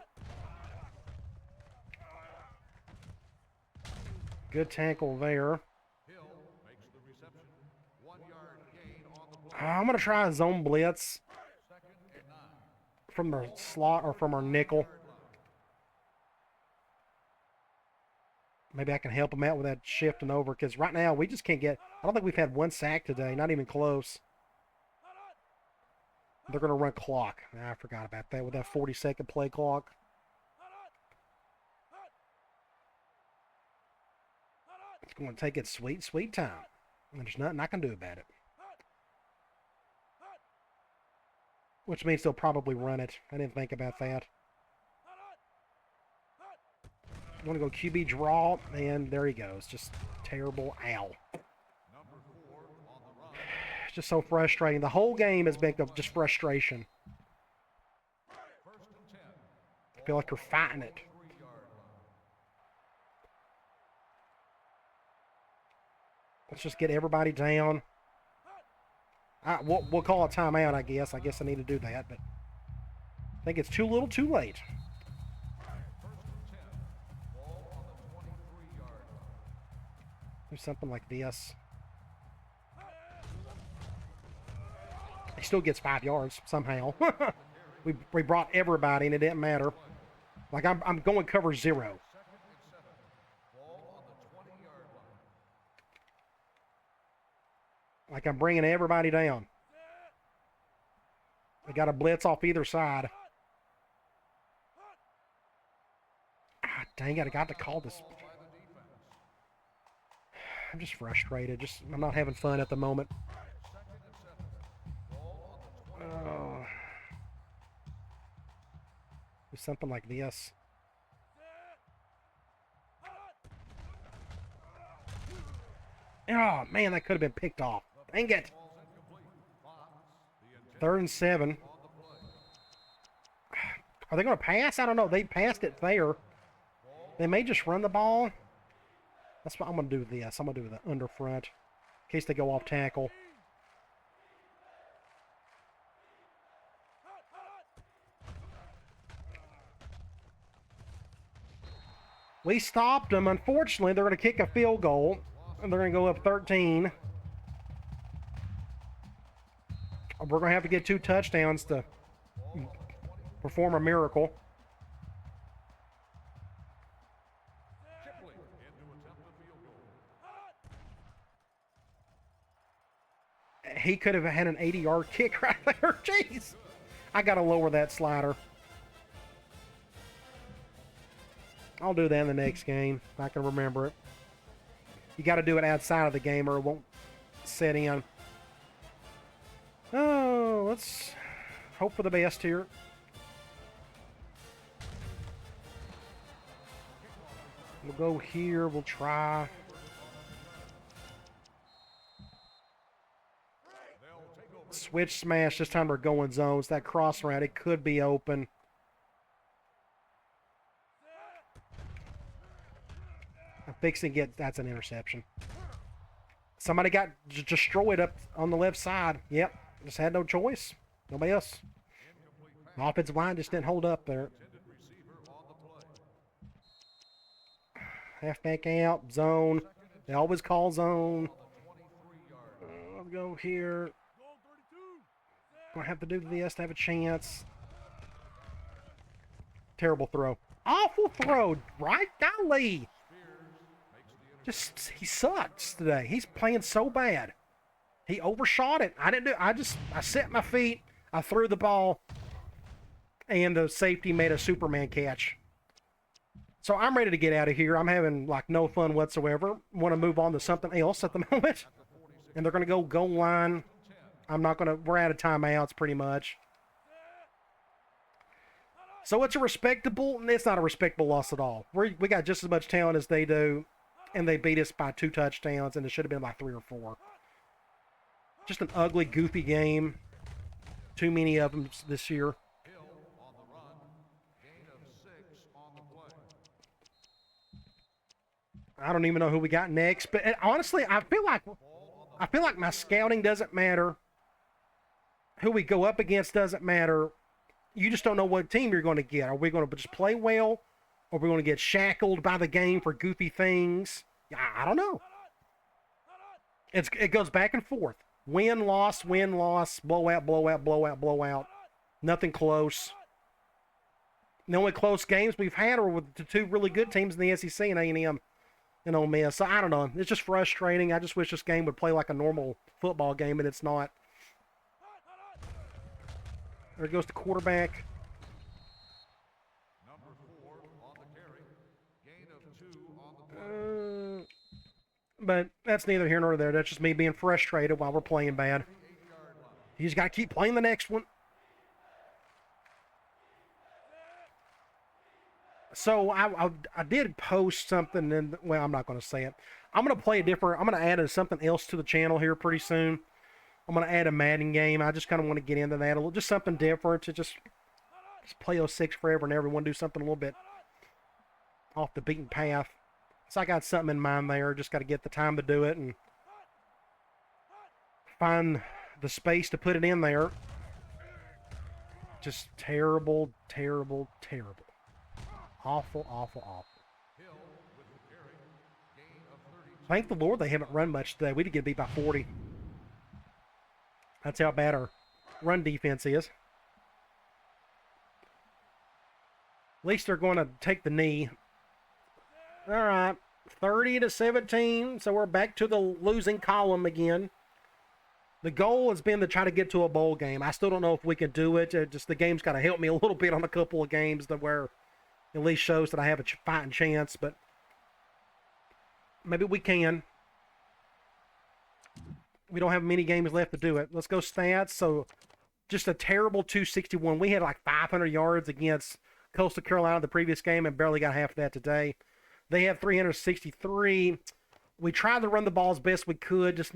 Good tackle there. I'm going to try a zone blitz from the slot or from our nickel. Maybe I can help them out with that shifting over, because right now we just can't get... I don't think we've had one sack today, not even close. They're going to run clock. I forgot about that with that 40-second play clock. It's going to take its sweet, sweet time. And there's nothing I can do about it. Which means they'll probably run it. I didn't think about that. I'm going to go QB draw, and there he goes. Just terrible. Ow. It's just so frustrating. The whole game has been just frustration. I feel like you're fighting it. Let's just get everybody down. We'll call a timeout, I guess. I guess I need to do that, but I think it's too little, too late. Do something like this. He still gets 5 yards somehow. we brought everybody, and it didn't matter. Like I'm going cover 0. Like I'm bringing everybody down. We got a blitz off either side. Ah, dang it! I got to call this. I'm just frustrated. I'm not having fun at the moment. Oh. Do something like this. Oh, man, that could have been picked off. Dang it. 3rd and 7. Are they going to pass? I don't know. They passed it there. They may just run the ball. That's what I'm going to do with this. I'm going to do the under front in case they go off tackle. We stopped them. Unfortunately, they're going to kick a field goal, and they're going to go up 13. We're going to have to get 2 touchdowns to perform a miracle. He could have had an 80-yard kick right there. Jeez. I got to lower that slider. I'll do that in the next game if I can remember it. You got to do it outside of the game or it won't set in. Oh, let's hope for the best here. We'll go here. We'll try. Switch smash. This time we're going zones. That cross route, it could be open. I'm fixing to get... That's an interception. Somebody got destroyed up on the left side. Yep. Just had no choice. Nobody else. The offensive line just didn't hold up there. Halfback out. Zone. They always call zone. I'll go here. Gonna have to do this to have a chance. Terrible throw. Awful throw. Right? Golly. Just, he sucks today. He's playing so bad. He overshot it. I set my feet. I threw the ball. And the safety made a Superman catch. So I'm ready to get out of here. I'm having, like, no fun whatsoever. Want to move on to something else at the moment. And they're going to go goal line. We're out of timeouts pretty much. So it's it's not a respectable loss at all. We got just as much talent as they do. And they beat us by 2 touchdowns, and it should have been by 3 or 4. Just an ugly, goofy game. Too many of them this year. I don't even know who we got next, but honestly, I feel like my scouting doesn't matter. Who we go up against doesn't matter. you just don't know what team you're going to get. Are we going to just play well? Or are we going to get shackled by the game for goofy things? I don't know. It goes back and forth. Win, loss, blowout, blowout, blowout, blowout. Nothing close. The only close games we've had are with the two really good teams in the SEC and A&M and Ole Miss. So I don't know. It's just frustrating. I just wish this game would play like a normal football game, and it's not. There goes the quarterback. Number 4 on the carry. Gain of 2 on the play. But that's neither here nor there. That's just me being frustrated while we're playing bad. You just got to keep playing the next one. So I did post something, and well, I'm not going to say it. I'm going to play a different. I'm going to add something else to the channel here pretty soon. I'm going to add a Madden game. I just kind of want to get into that a little, just something different to just play 06 forever and ever. Want to do something a little bit off the beaten path. So I got something in mind there. Just got to get the time to do it and find the space to put it in there. Just terrible, terrible, terrible. Awful, awful, awful. Thank the Lord they haven't run much today. We did get beat by 40. That's how bad our run defense is. At least they're going to take the knee. All right, 30-17. So we're back to the losing column again. The goal has been to try to get to a bowl game. I still don't know if we can do it. Just the game's got to help me a little bit on a couple of games that where at least shows that I have a fighting chance. But maybe we can. We don't have many games left to do it. Let's go stats. So just a terrible 261. We had like 500 yards against Coastal Carolina the previous game and barely got half of that today. They have 363. We tried to run the ball as best we could, just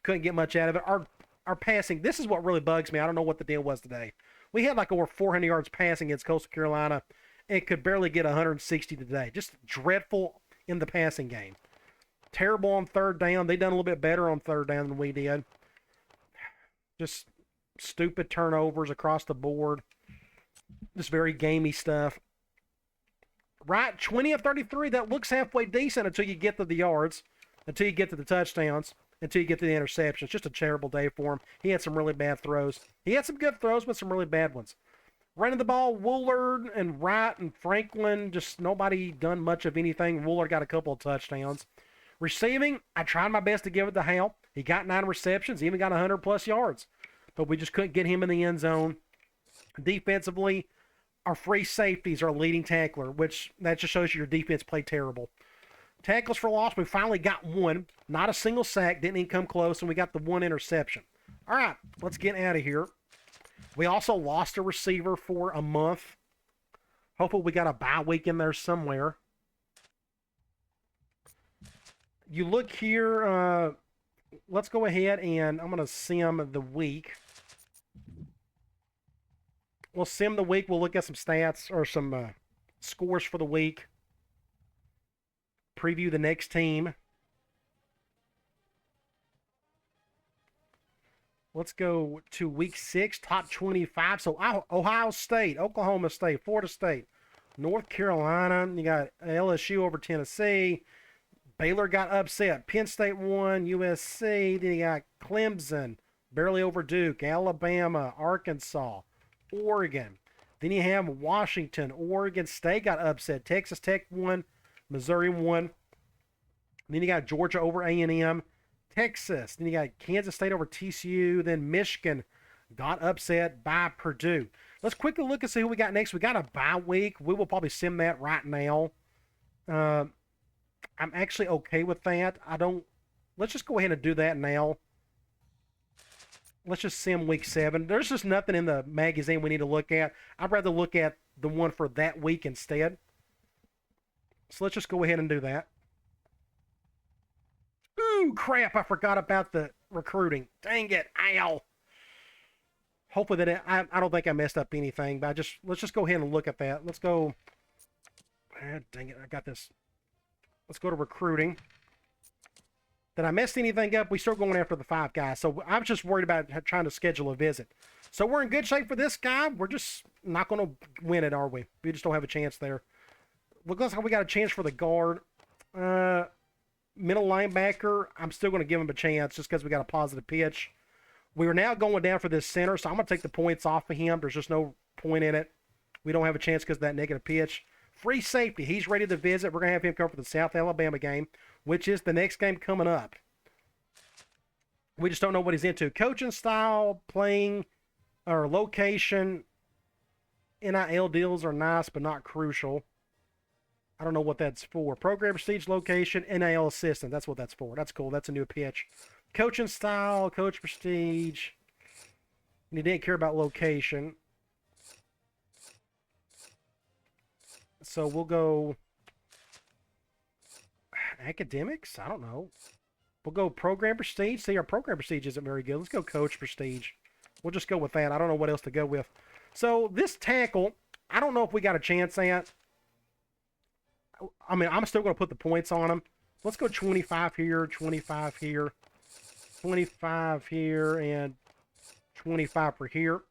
couldn't get much out of it. Our passing, this is what really bugs me. I don't know what the deal was today. We had like over 400 yards passing against Coastal Carolina and could barely get 160 today. Just dreadful in the passing game. Terrible on third down. They done a little bit better on third down than we did. Just stupid turnovers across the board. Just very gamey stuff. Right, 20 of 33. That looks halfway decent until you get to the yards, until you get to the touchdowns, until you get to the interceptions. Just a terrible day for him. He had some really bad throws. He had some good throws, but some really bad ones. Running the ball, Woolard and Wright and Franklin, just nobody done much of anything. Woolard got a couple of touchdowns. Receiving, I tried my best to give it to Hal. He got 9 receptions, even got 100-plus yards. But we just couldn't get him in the end zone. Defensively, our free safeties are leading tackler, which that just shows you your defense played terrible. Tackles for loss, we finally got one. Not a single sack, didn't even come close, and we got the one interception. All right, let's get out of here. We also lost a receiver for a month. Hopefully we got a bye week in there somewhere. You look here, let's go ahead and I'm going to sim the week. We'll sim the week. We'll look at some stats or some scores for the week. Preview the next team. Let's go to week 6, top 25. So Ohio State, Oklahoma State, Florida State, North Carolina. You got LSU over Tennessee. Baylor got upset. Penn State won. USC. Then you got Clemson, barely over Duke. Alabama, Arkansas, Oregon. Then you have Washington. Oregon State got upset. Texas Tech won. Missouri won. Then you got Georgia over A&M. Texas. Then you got Kansas State over TCU. Then Michigan got upset by Purdue. Let's quickly look and see who we got next. We got a bye week. We will probably sim that right now. I'm actually okay with that. Let's just go ahead and do that now. Let's just sim week 7. There's just nothing in the magazine we need to look at. I'd rather look at the one for that week instead. So let's just go ahead and do that. Ooh, crap. I forgot about the recruiting. Dang it. Ow. Hopefully that I don't think I messed up anything, but let's just go ahead and look at that. Let's go. Dang it. I got this. Let's go to recruiting. Did I mess anything up? We start going after the 5 guys. So I was just worried about trying to schedule a visit. So we're in good shape for this guy. We're just not going to win it, are we? We just don't have a chance there. Looks like we got a chance for the guard. Middle linebacker, I'm still going to give him a chance just because we got a positive pitch. We are now going down for this center, so I'm going to take the points off of him. There's just no point in it. We don't have a chance because of that negative pitch. Free safety, he's ready to visit. We're going to have him come for the South Alabama game, which is the next game coming up. We just don't know what he's into. Coaching style, playing, or location. NIL deals are nice, but not crucial. I don't know what that's for. Program prestige, location, NIL assistant. That's what that's for. That's cool. That's a new pitch. Coaching style, coach prestige. And he didn't care about location. So we'll go academics. I don't know. We'll go program prestige. See, our program prestige isn't very good. Let's go coach prestige. We'll just go with that. I don't know what else to go with. So this tackle, I don't know if we got a chance at. I mean, I'm still going to put the points on him. Let's go 25 here, 25 here, 25 here, and 25 for here.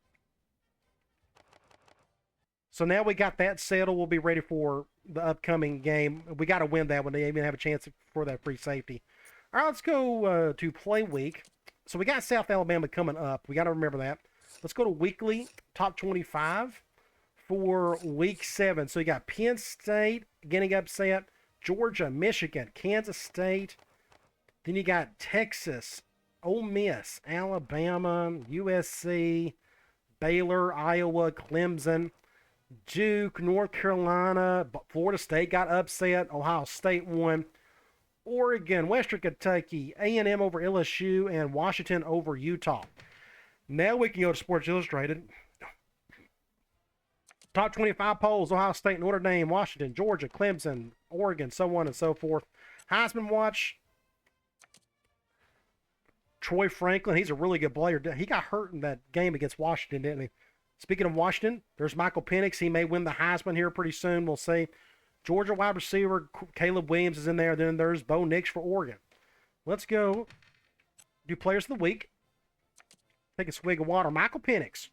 So now we got that settled. We'll be ready for the upcoming game. We got to win that one. They even have a chance for that free safety. All right, let's go to play week. So we got South Alabama coming up. We got to remember that. Let's go to weekly top 25 for week 7. So you got Penn State getting upset, Georgia, Michigan, Kansas State. Then you got Texas, Ole Miss, Alabama, USC, Baylor, Iowa, Clemson, Duke, North Carolina, Florida State got upset, Ohio State won, Oregon, Western Kentucky, A&M over LSU, and Washington over Utah. Now we can go to Sports Illustrated. Top 25 polls: Ohio State, Notre Dame, Washington, Georgia, Clemson, Oregon, so on and so forth. Heisman watch: Troy Franklin. He's a really good player. He got hurt in that game against Washington, didn't he? Speaking of Washington, there's Michael Penix. He may win the Heisman here pretty soon. We'll see. Georgia wide receiver Caleb Williams is in there. Then there's Bo Nix for Oregon. Let's go do players of the week. Take a swig of water. Michael Penix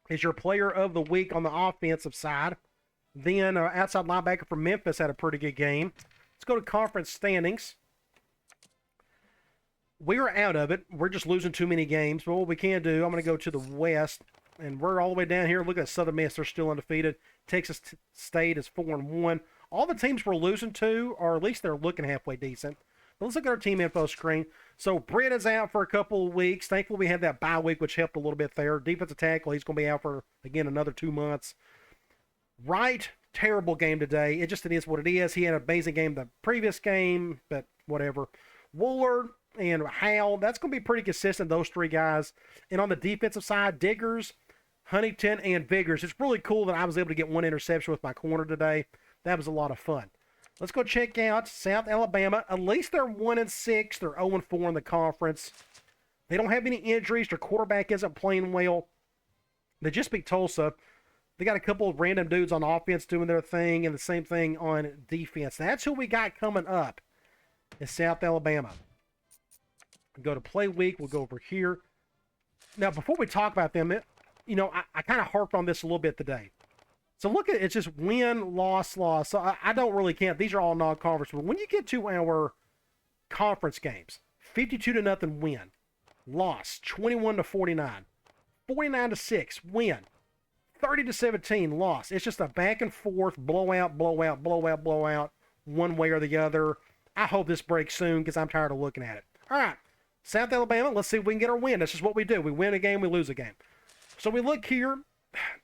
is your player of the week on the offensive side. Then outside linebacker from Memphis had a pretty good game. Let's go to conference standings. We are out of it. We're just losing too many games. But what we can do, I'm going to go to the West, and we're all the way down here. Look at Southern Miss. They're still undefeated. Texas State is 4-1. All the teams we're losing to, or at least they're looking halfway decent. But let's look at our team info screen. So Britt is out for a couple of weeks. Thankfully, we had that bye week, which helped a little bit there. Defensive tackle, he's going to be out for, again, another 2 months. Wright, terrible game today. It is what it is. He had an amazing game the previous game, but whatever. Woolard and Howell, that's going to be pretty consistent, those 3 guys. And on the defensive side, Diggers, Huntington, and Vigors. It's really cool that I was able to get 1 interception with my corner today. That was a lot of fun. Let's go check out South Alabama. At least they're 1-6. They're 0-4 in the conference. They don't have any injuries. Their quarterback isn't playing well. They just beat Tulsa. They got a couple of random dudes on offense doing their thing, and the same thing on defense. That's who we got coming up in South Alabama. Go to play week. We'll go over here. Now, before we talk about them, I kind of harped on this a little bit today. So look at it. It's just win, loss, loss. So I don't really count. These are all non-conference. But when you get to our conference games, 52-0 win, loss, 21-49, 49-6 win, 30-17 loss. It's just a back and forth, blowout, blowout, blowout, blowout, one way or the other. I hope this breaks soon because I'm tired of looking at it. All right, South Alabama, let's see if we can get our win. That's just what we do. We win a game, we lose a game. So we look here.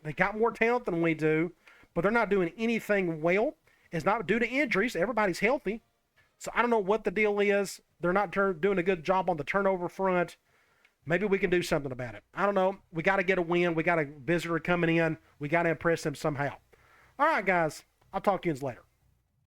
They got more talent than we do, but they're not doing anything well. It's not due to injuries. Everybody's healthy. So I don't know what the deal is. They're not doing a good job on the turnover front. Maybe we can do something about it. I don't know. We got to get a win. We got a visitor coming in. We got to impress them somehow. All right, guys. I'll talk to you later.